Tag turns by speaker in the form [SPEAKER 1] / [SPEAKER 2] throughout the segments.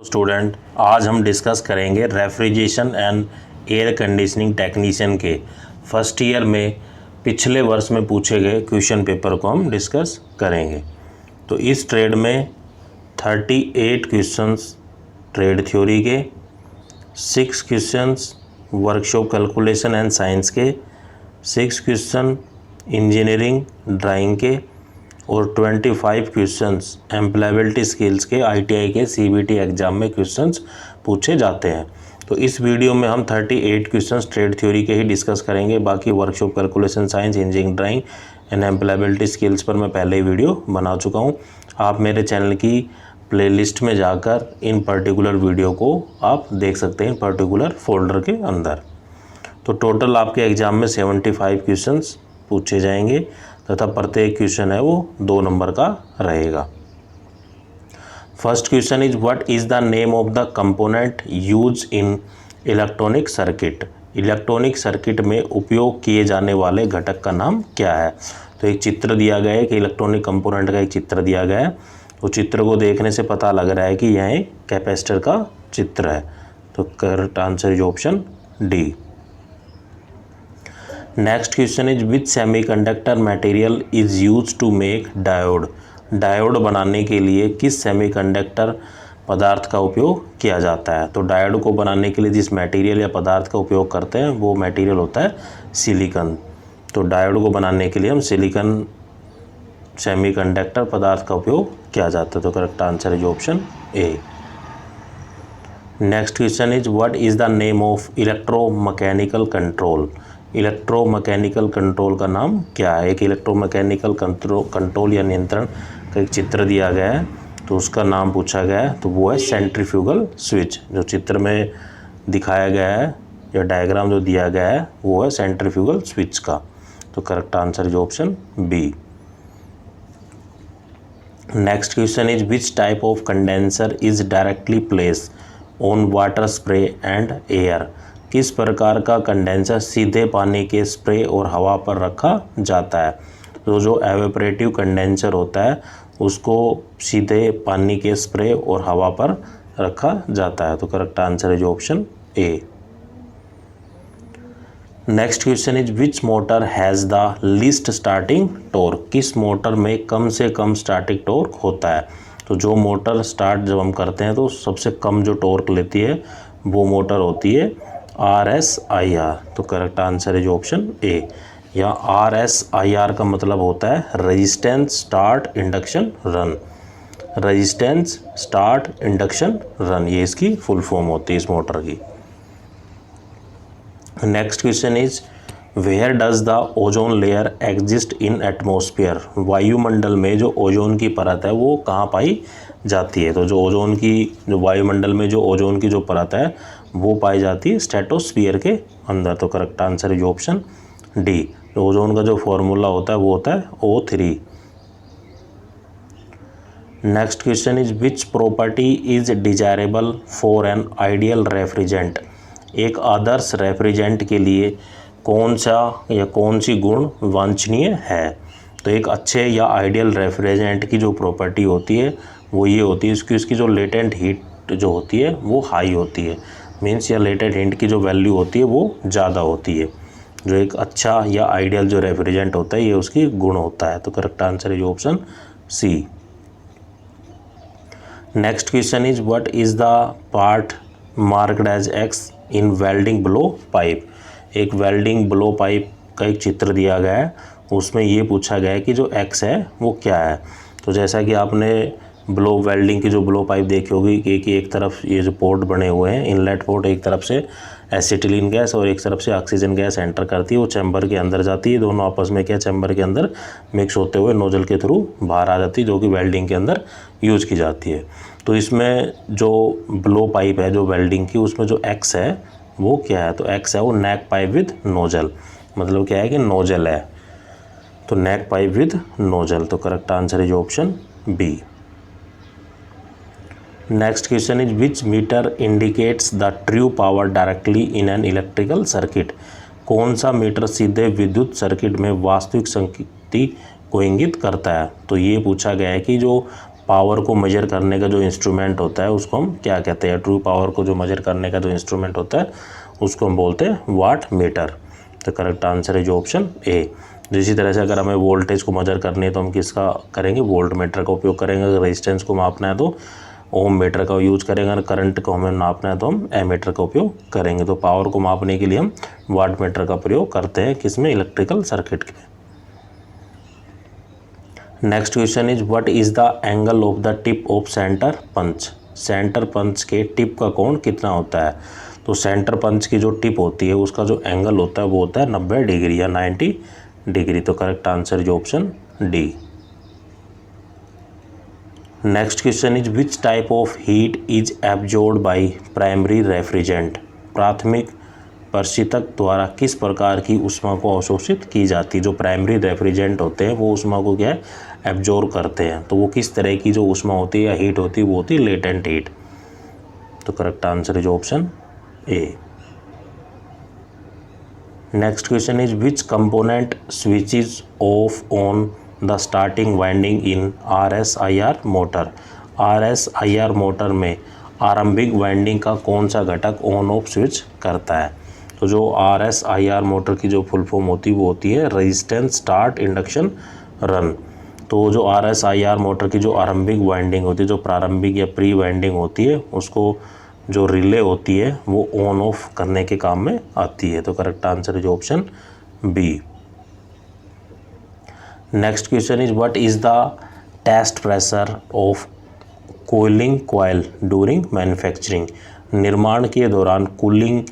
[SPEAKER 1] Student, आज हम discuss करेंगे refrigeration and air conditioning technician के फर्स्ट ईयर में पिछले वर्ष में पूछे गए क्वेश्चन पेपर को हम डिस्कस करेंगे। तो इस ट्रेड में 38 क्वेश्चंस ट्रेड थ्योरी के, 6 questions workshop calculation and science के, 6 क्वेश्चन इंजीनियरिंग ड्राइंग के और 25 क्वेश्चंस एम्प्लॉयबिलिटी स्किल्स के आईटीआई के सीबीटी एग्ज़ाम में क्वेश्चंस पूछे जाते हैं। तो इस वीडियो में हम 38 क्वेश्चंस ट्रेड थ्योरी के ही डिस्कस करेंगे। बाकी workshop calculation science, engineering drawing and employability skills पर मैं पहले ही वीडियो बना चुका हूँ। आप मेरे चैनल की प्लेलिस्ट में जाकर इन पर्टिकुलर वीडियो को आप देख सकते हैं, पर्टिकुलर फोल्डर के अंदर। तो टोटल आपके एग्ज़ाम में 75 क्वेश्चंस पूछे जाएंगे तथा प्रत्येक क्वेश्चन है वो 2 नंबर का रहेगा। First question is what is the name of the component use in electronic circuit. Electronic circuit में उपयोग किए जाने वाले घटक का नाम क्या है। तो एक चित्र दिया गया है कि इलेक्ट्रॉनिक कंपोनेंट का एक चित्र दिया गया है। तो चित्र को देखने से पता लग रहा है कि यह एक कैपेसिटर का चित्र है। तो correct answer is option D. Next question is which semiconductor material is use to make diode. Diode बनाने के लिए किस सेमीकंडक्टर पदार्थ का उपयोग किया जाता है। तो डायोड को बनाने के लिए जिस मटेरियल या पदार्थ का उपयोग करते हैं वो मटेरियल होता है सिलिकॉन। तो डायोड को बनाने के लिए हम सिलिकॉन सेमीकंडक्टर पदार्थ का उपयोग किया जाता है। तो correct answer is option A. Next question is what is the name of electromechanical control. Electromechanical control का नाम क्या है। एक इलेक्ट्रोमैकेनिकल कंट्रोल या नियंत्रण का एक चित्र दिया गया है, तो उसका नाम पूछा गया है, तो वो है सेंट्रीफ्यूगल स्विच। जो चित्र में दिखाया गया है या डायग्राम जो दिया गया है वो है सेंट्रीफ्यूगल स्विच का। तो correct answer is option B. Next question is which type of condenser is directly place on water spray and air. किस प्रकार का कंडेंसर सीधे पानी के स्प्रे और हवा पर रखा जाता है। तो जो एवेपोरेटिव कंडेंसर होता है उसको सीधे पानी के स्प्रे और हवा पर रखा जाता है। तो correct answer is option A. Next question is which motor has the least starting torque. किस मोटर में कम से कम स्टार्टिंग टॉर्क होता है। तो जो मोटर स्टार्ट जब हम करते हैं तो सबसे कम जो टॉर्क लेती है वो मोटर होती है RSIR। तो correct answer is option A. या RSIR का मतलब होता है resistance start induction run. Resistance start induction run, ये इसकी फुल फॉर्म होती है इस मोटर की। Next question is where does the ozone layer exist in atmosphere. वायुमंडल में जो ओजोन की परत है वो कहाँ पाई जाती है। तो जो वायुमंडल में जो ओजोन की जो परत है वो पाई जाती है स्ट्रेटोस्फीयर के अंदर। तो correct answer is option D. तो ओजोन का जो फॉर्मूला होता है वो होता है O3। Next question is which property is desirable for an ideal refrigerant. एक आदर्श रेफ्रिजरेंट के लिए कौन सा या कौन सी गुण वांछनीय है। तो एक अच्छे या आइडियल रेफ्रिजरेंट की जो प्रॉपर्टी होती है वो ये होती है इसकी जो लेटेंट हीट जो होती है वो हाई होती है। मीन्स या लेटेंट हीट की जो वैल्यू होती है वो ज़्यादा होती है। जो एक अच्छा या आइडियल जो रेफ्रिजरेंट होता है ये उसकी गुण होता है। तो correct answer is option C. Next question is what is the part marked as X in welding blow pipe. एक वेल्डिंग ब्लो पाइप का एक चित्र दिया गया है, उसमें ये पूछा गया है कि जो एक्स है वो क्या है। तो जैसा कि आपने ब्लो वेल्डिंग की जो ब्लो पाइप देखी होगी कि एक तरफ ये जो पोर्ट बने हुए हैं, इनलेट पोर्ट, एक तरफ से एसिटिलीन गैस और एक तरफ से ऑक्सीजन गैस एंटर करती है, वो चैम्बर के अंदर जाती है। दोनों आपस में क्या चैम्बर के अंदर मिक्स होते हुए नोजल के थ्रू बाहर आ जाती है, जो कि वेल्डिंग के अंदर यूज की जाती है। तो इसमें जो ब्लो पाइप है जो वेल्डिंग की, उसमें जो एक्स है वो क्या है। तो एक्स है वो नेक पाइप विद नोजल। मतलब क्या है कि नोजल है, तो नेक पाइप विद नोजल। तो correct answer is option B. Next question is which meter indicates the true power directly in an electrical circuit. कौन सा मीटर सीधे विद्युत सर्किट में वास्तविक शक्ति को इंगित करता है। तो ये पूछा गया है कि जो पावर को मेजर करने का जो इंस्ट्रूमेंट होता है उसको हम क्या कहते हैं, ट्रू पावर को जो मेजर करने का जो इंस्ट्रूमेंट होता है उसको हम बोलते हैं वाट मीटर। तो करेक्ट आंसर है जो ऑप्शन ए। इसी तरह से अगर हमें वोल्टेज को मेजर करनी है तो हम किसका करेंगे, वोल्ट मीटर का उपयोग करेंगे। अगर रेजिस्टेंस को मापना है तो ओम मीटर का यूज करेंगे। अगर करंट को हमें नापना है तो हम एमीटर का उपयोग करेंगे। तो पावर को मापने के लिए हम वाट मीटर का प्रयोग करते हैं किसमें, इलेक्ट्रिकल सर्किट में। Next question is what is the angle of the tip of centre punch. Centre punch के टिप का कोण कितना होता है। तो सेंटर पंच की जो टिप होती है उसका जो एंगल होता है वो होता है 90 डिग्री या 90 डिग्री। तो करेक्ट आंसर जो option D. Next question is which type of heat is absorbed by primary refrigerant. प्राथमिक प्रशीतक द्वारा किस प्रकार की ऊष्मा को अवशोषित की जाती है। जो प्राइमरी रेफ्रिजरेंट होते हैं वो ऊष्मा को क्या है, एब्जॉर्ब करते हैं। तो वो किस तरह की जो ऊष्मा होती है या हीट होती है वो होती है लेटेंट हीट। तो करेक्ट आंसर है जो option A. Next question is which component switches of on the starting winding in RSIR motor. RSIR motor में आरंभिक वाइंडिंग का कौन सा घटक ऑन ऑफ स्विच करता है। तो जो RSIR मोटर की जो फुल फॉर्म होती है वो होती है रेजिस्टेंस स्टार्ट इंडक्शन रन। तो जो RSIR मोटर की जो आरंभिक वाइंडिंग होती है, जो प्रारंभिक या प्री वाइंडिंग होती है, उसको जो रिले होती है वो ऑन ऑफ करने के काम में आती है। तो करेक्ट आंसर है जो option B. Next question is what is the test pressure of cooling coil during manufacturing. निर्माण के दौरान कूलिंग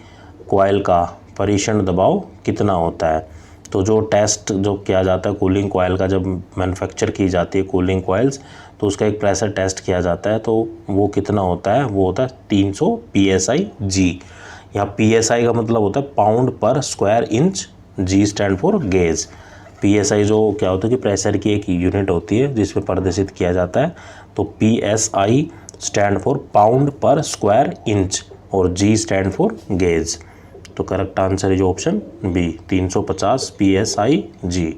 [SPEAKER 1] कॉइल का परीक्षण दबाव कितना होता है। तो जो टेस्ट जो किया जाता है कूलिंग कॉइल का, जब मैन्युफैक्चर की जाती है कूलिंग कॉइल्स, तो उसका एक प्रेशर टेस्ट किया जाता है। तो वो कितना होता है, वो होता है 300 PSIG। यहाँ PSI का मतलब होता है pound per square inch, G stand for gauge. PSI जो क्या होता है कि प्रेशर की एक यूनिट होती है जिसमें प्रदर्शित किया जाता है। तो PSI stand for pound per square inch और G स्टैंड फॉर गेज। तो करेक्ट आंसर है जो option B 350 PSIG।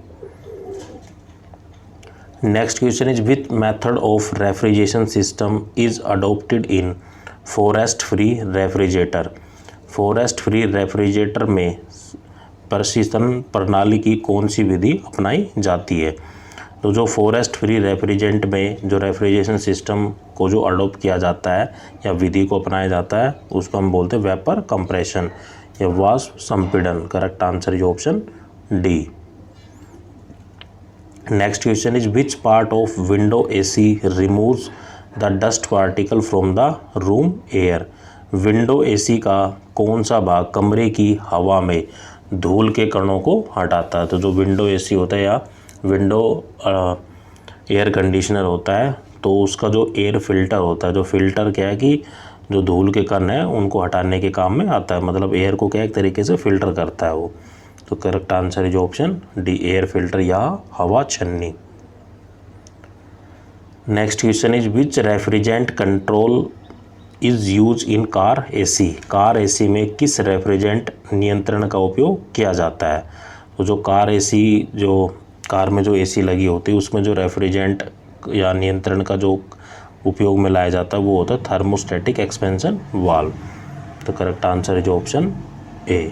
[SPEAKER 1] Next question is which method of refrigeration system is adopted in frost free refrigerator. Frost free refrigerator में प्रशीतन प्रणाली की कौन सी विधि अपनाई जाती है। तो जो फॉरेस्ट फ्री रेफ्रिजरेंट में जो रेफ्रिजरेशन सिस्टम को जो अडोप्ट किया जाता है या विधि को अपनाया जाता है उसको हम बोलते हैं वेपर कंप्रेशन या वाष्प संपीड़न। करेक्ट आंसर जो option D. Next question is which part of window AC removes the dust particle from the room air. Window AC का कौन सा भाग कमरे की हवा में धूल के कणों को हटाता है। तो जो विंडो AC होता है या विंडो एयर कंडीशनर होता है तो उसका जो एयर फिल्टर होता है, जो फिल्टर क्या है कि जो धूल के कण है उनको हटाने के काम में आता है। मतलब एयर को क्या एक तरीके से फिल्टर करता है वो। तो करेक्ट आंसर है जो ऑप्शन डी एयर फिल्टर या हवा छन्नी। Next question is which refrigerant control is use in car AC। Car AC में किस रेफ्रिजरेंट नियंत्रण का उपयोग किया जाता है। तो जो कार AC जो कार में जो AC लगी होती है उसमें जो रेफ्रिजरेंट या नियंत्रण का जो उपयोग में लाया जाता है वो होता है थर्मोस्टेटिक एक्सपेंशन वाल्व। तो करेक्ट आंसर है जो option A.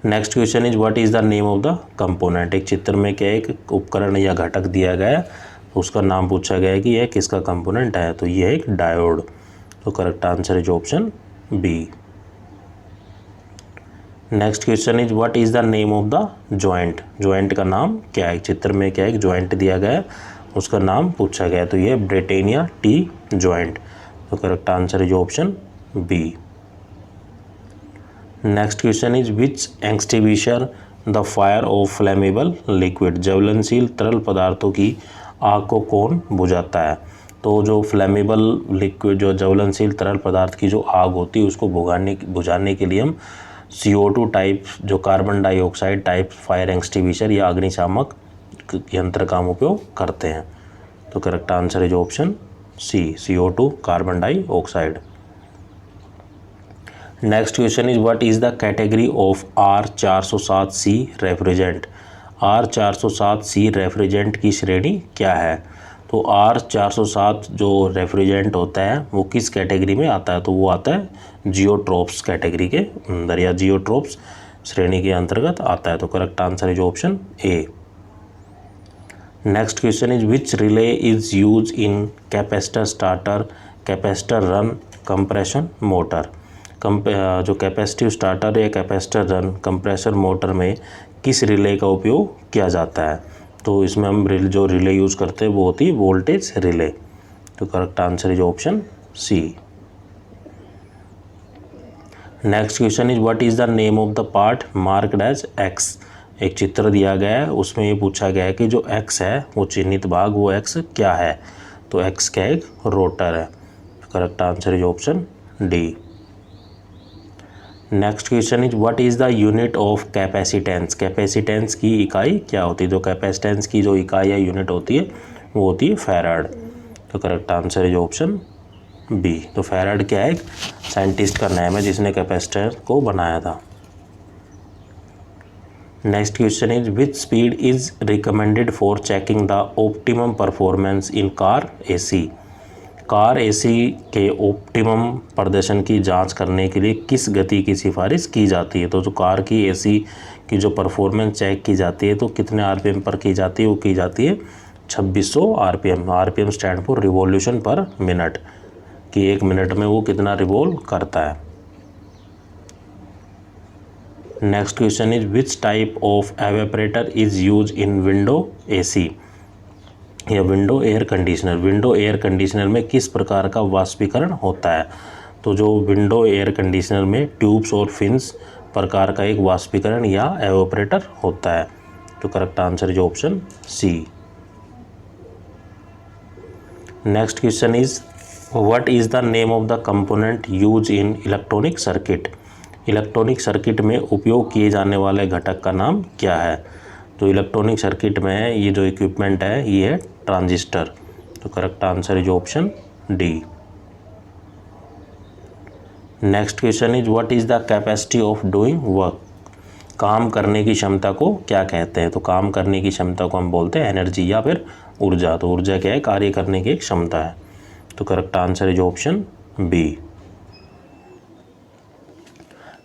[SPEAKER 1] Next question is what is the name of the component. एक चित्र में क्या एक उपकरण या घटक दिया गया है, उसका नाम पूछा गया है कि यह किसका कंपोनेंट है। तो यह एक डायोड। तो करेक्ट आंसर है जो option B. Next question is what is the name of the joint. Joint का नाम क्या है। चित्र में क्या एक जॉइंट दिया गया है, उसका नाम पूछा गया है। तो यह ब्रिटेनिया T जॉइंट। तो करेक्ट आंसर है जो option B. Next question is which extinguisher the fire of flammable liquid. ज्वलनशील तरल पदार्थों की आग को कौन बुझाता है। तो जो फ्लेमेबल लिक्विड जो ज्वलनशील तरल पदार्थ की जो आग होती है उसको बुझाने के लिए हम CO2 टाइप जो carbon dioxide type fire extinguisher या अग्निशामक यंत्र का हम उपयोग करते हैं। तो करेक्ट आंसर है जो option C CO2 carbon dioxide. Next question is what is the category of R407C refrigerant. R407C refrigerant की श्रेणी क्या है? तो R407 जो रेफ्रिजरेंट होता है वो किस कैटेगरी में आता है? तो वो आता है जियोट्रॉप्स कैटेगरी के अंदर या जियोट्रॉप्स श्रेणी के अंतर्गत आता है। तो correct answer is option A. Next question is which relay is use in capacitor starter capacitor run compression motor. जो कैपेसिटिव स्टार्टर या कैपेसिटर रन कंप्रेसर मोटर में किस रिले का उपयोग किया जाता है? तो इसमें हम जो रिले यूज़ करते हैं वो होती है वोल्टेज रिले। तो correct answer is option C. Next question is what is the name of the part marked as X. एक चित्र दिया गया है, उसमें ये पूछा गया है कि जो एक्स है वो चिन्हित भाग वो एक्स क्या है? तो एक्स क्या है? एक रोटर है। Correct answer is option D. Next question is what is the unit of capacitance. Capacitance की इकाई क्या होती है? जो कैपेसिटेंस की जो इकाई या यूनिट होती है वो होती है फैराड। तो correct answer is option B. तो फैराड क्या है? एक साइंटिस्ट का नाम है जिसने कैपेसिटर को बनाया था। Next question is which speed is recommended for checking the optimum performance in car AC. Car AC के ऑप्टिमम प्रदर्शन की जांच करने के लिए किस गति की सिफारिश की जाती है? तो जो कार की एसी की जो परफॉर्मेंस चेक की जाती है तो कितने आरपीएम पर की जाती है? वो की जाती है 2600 RPM. RPM stand for revolution per minute, कि एक मिनट में वो कितना रिवॉल्व करता है। Next question is which type of evaporator is use in window AC या window air conditioner. Window air conditioner में किस प्रकार का वाष्पीकरण होता है? तो जो विंडो एयर कंडीशनर में ट्यूब्स और फिन्स प्रकार का एक वाष्पीकरण या एवेपरेटर होता है। तो correct answer is option C. Next question is what is the name of the component use in electronic circuit. Electronic circuit में उपयोग किए जाने वाले घटक का नाम क्या है? तो इलेक्ट्रॉनिक सर्किट में ये जो इक्विपमेंट है ये है ट्रांजिस्टर। तो correct answer is option D. Next question is what is the capacity of doing work. काम करने की क्षमता को क्या कहते हैं? तो काम करने की क्षमता को हम बोलते हैं एनर्जी या फिर ऊर्जा। तो ऊर्जा क्या है? कार्य करने की एक क्षमता है। तो correct answer is option B.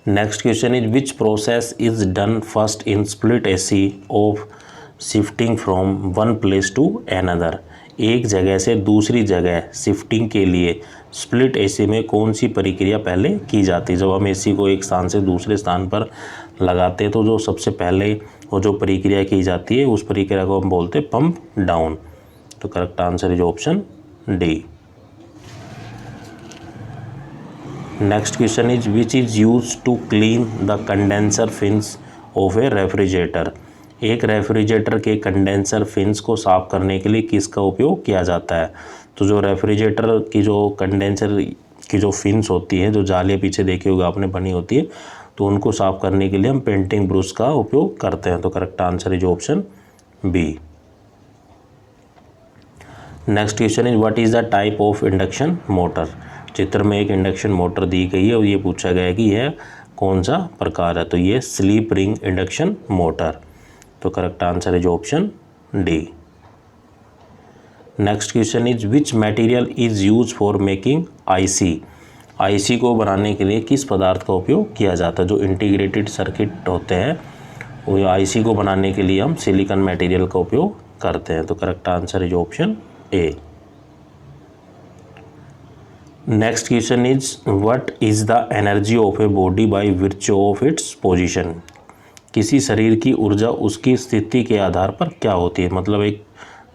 [SPEAKER 1] Next question is which process is done first in split AC of shifting from one place to another. एक जगह से दूसरी जगह शिफ्टिंग के लिए स्प्लिट एसी में कौन सी प्रक्रिया पहले की जाती है? जब हम एसी को एक स्थान से दूसरे स्थान पर लगाते हैं तो जो सबसे पहले वो जो प्रक्रिया की जाती है उस प्रक्रिया को हम बोलते हैं पंप डाउन। तो correct answer is option D. Next question is which is use to clean the condenser fins of a refrigerator. एक रेफ्रिजरेटर के कंडेंसर फिन्स को साफ करने के लिए किसका उपयोग किया जाता है? तो जो रेफ्रिजरेटर की जो कंडेंसर की जो फिन्स होती है, जो जालियाँ पीछे देखी होगी आपने बनी होती है, तो उनको साफ करने के लिए हम पेंटिंग ब्रश का उपयोग करते हैं। तो correct answer is option B. Next question is what is the type of induction motor. चित्र में एक इंडक्शन मोटर दी गई है और ये पूछा गया है कि यह कौन सा प्रकार है? तो ये स्लीप रिंग इंडक्शन मोटर। तो correct answer is option D. Next question is which material is use for making IC. IC को बनाने के लिए किस पदार्थ का उपयोग किया जाता है? जो इंटीग्रेटेड सर्किट होते हैं वो आईसी को बनाने के लिए हम सिलिकॉन मटेरियल का उपयोग करते हैं। तो correct answer is option A. Next question is what is the energy of a body by virtue of its position. किसी शरीर की ऊर्जा उसकी स्थिति के आधार पर क्या होती है? मतलब एक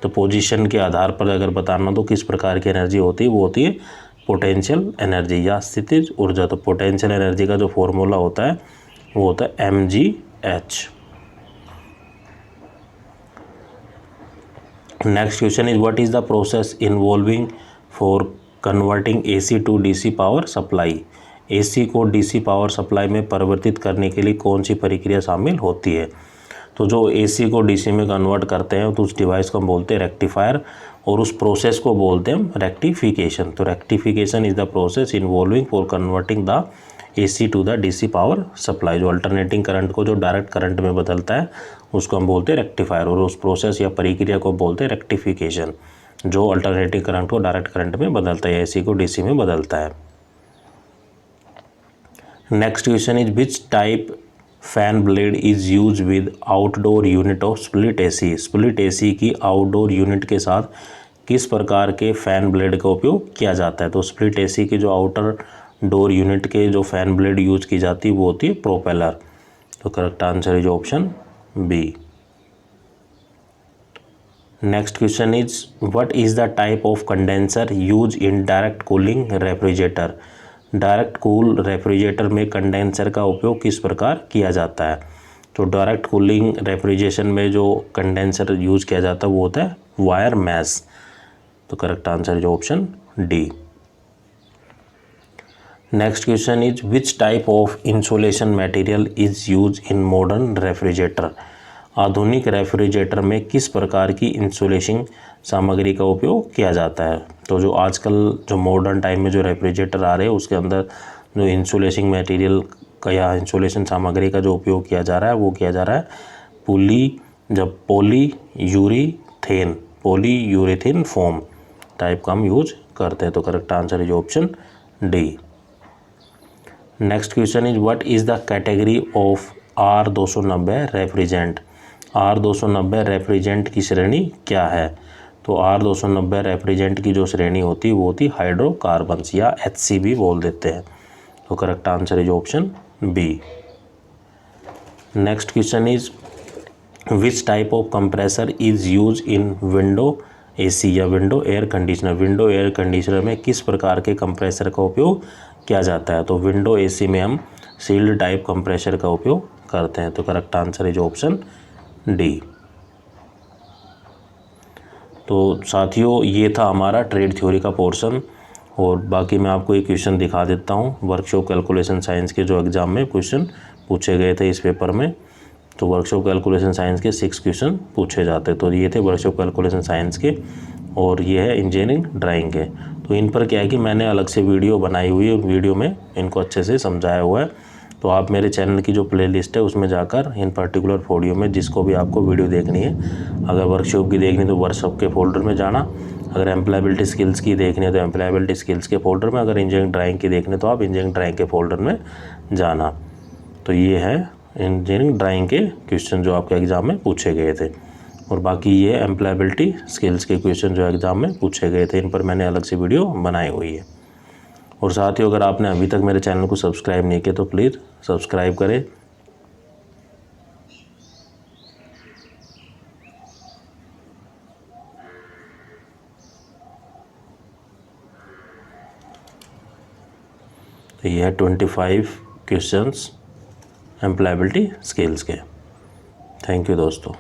[SPEAKER 1] तो पोजीशन के आधार पर अगर बताना तो किस प्रकार की एनर्जी होती है? वो होती है पोटेंशियल एनर्जी या स्थितिज ऊर्जा। तो पोटेंशियल एनर्जी का जो फॉर्मूला होता है वो होता है mgh। Next question is what is the process involving for converting AC to DC power supply. AC को डीसी पावर सप्लाई में परिवर्तित करने के लिए कौन सी प्रक्रिया शामिल होती है? तो जो एसी को डीसी में कन्वर्ट करते हैं तो उस डिवाइस को हम बोलते हैं रेक्टिफायर और उस प्रोसेस को बोलते हैं हम रेक्टिफिकेशन। तो rectification is the process involving for converting the AC to the DC power supply. जो अल्टरनेटिंग करंट को जो डायरेक्ट करंट में बदलता है उसको हम बोलते हैं रेक्टिफायर, और उस प्रोसेस या प्रक्रिया को बोलते हैं रेक्टिफिकेशन, जो अल्टरनेटिंग करंट को डायरेक्ट करंट में बदलता है, AC को DC में बदलता है। Next question is which type fan blade is use with outdoor unit of split AC। Split AC की आउटडोर यूनिट के साथ किस प्रकार के फैन ब्लेड का उपयोग किया जाता है। तो स्प्लिट AC की जो आउटर डोर यूनिट के जो फैन ब्लेड यूज की जाती है वो होती है प्रोपेलर। तो correct answer is option B. Next question is what is the type of condenser use in direct cooling refrigerator. Direct cool refrigerator में कंडेंसर का उपयोग किस प्रकार किया जाता है। तो डायरेक्ट कूलिंग रेफ्रिजरेशन में जो कंडेंसर यूज किया जाता है वो होता है वायर मैश। तो correct answer is option D. Next question is which type of insulation material is use in modern refrigerator. आधुनिक रेफ्रिजरेटर में किस प्रकार की इंसुलेशन सामग्री का उपयोग किया जाता है। तो जो आजकल जो मॉडर्न टाइम में जो रेफ्रिजरेटर आ रहे हैं उसके अंदर जो इंसुलेशन मटेरियल का या इंसुलेशन सामग्री का जो उपयोग किया जा रहा है वो किया जा रहा है पॉलीयूरेथेन फोम टाइप का हम यूज करते हैं। तो correct answer is option D. Next question is what is the category of R290 refrigerant. R290 refrigerant की श्रेणी क्या है। तो R290 रेफ्रिजरेंट की जो श्रेणी होती है वो होती है हाइड्रोकार्बन्स या HCB बोल देते हैं। तो correct answer is option B. Next question is which type of compressor is use in window AC या window air conditioner. Window air conditioner में किस प्रकार के कंप्रेसर का उपयोग किया जाता है। तो विंडो AC में हम सील्ड टाइप कंप्रेसर का उपयोग करते हैं। तो correct answer is option D. तो साथियों ये था हमारा ट्रेड थ्योरी का पोर्शन, और बाकी मैं आपको एक क्वेश्चन दिखा देता हूँ। वर्कशॉप कैलकुलेशन साइंस के जो एग्ज़ाम में क्वेश्चन पूछे गए थे इस पेपर में, तो वर्कशॉप कैलकुलेशन साइंस के 6 क्वेश्चन पूछे जाते। तो ये थे वर्कशॉप कैलकुलेशन साइंस के, और ये है इंजीनियरिंग ड्राइंग के। तो इन पर क्या है कि मैंने अलग से वीडियो बनाई हुई है, वीडियो में इनको अच्छे से समझाया हुआ है। तो आप मेरे चैनल की जो प्लेलिस्ट है उसमें जाकर इन पर्टिकुलर वीडियो में जिसको भी आपको वीडियो देखनी है, अगर वर्कशॉप की देखनी है तो वर्कशॉप के फोल्डर में जाना, अगर एम्प्लॉयबिलिटी स्किल्स की देखनी है तो एम्प्लॉयबिलिटी स्किल्स के फोल्डर में, अगर इंजीनियरिंग ड्राइंग की देखनी है तो आप इंजीनियरिंग ड्राइंग के फोल्डर में जाना। तो ये है इंजीनियरिंग ड्राइंग के क्वेश्चन जो आपके एग्ज़ाम में पूछे गए थे, और बाकी ये एम्प्लॉयबिलिटी स्किल्स के क्वेश्चन जो एग्ज़ाम में पूछे गए थे, इन पर मैंने अलग से वीडियो बनाई हुई है। और साथ ही अगर आपने अभी तक मेरे चैनल को सब्सक्राइब नहीं किया तो प्लीज़ सब्सक्राइब करें। तो ये है 25 क्वेश्चंस एम्प्लॉयबिलिटी स्किल्स के। थैंक यू दोस्तों।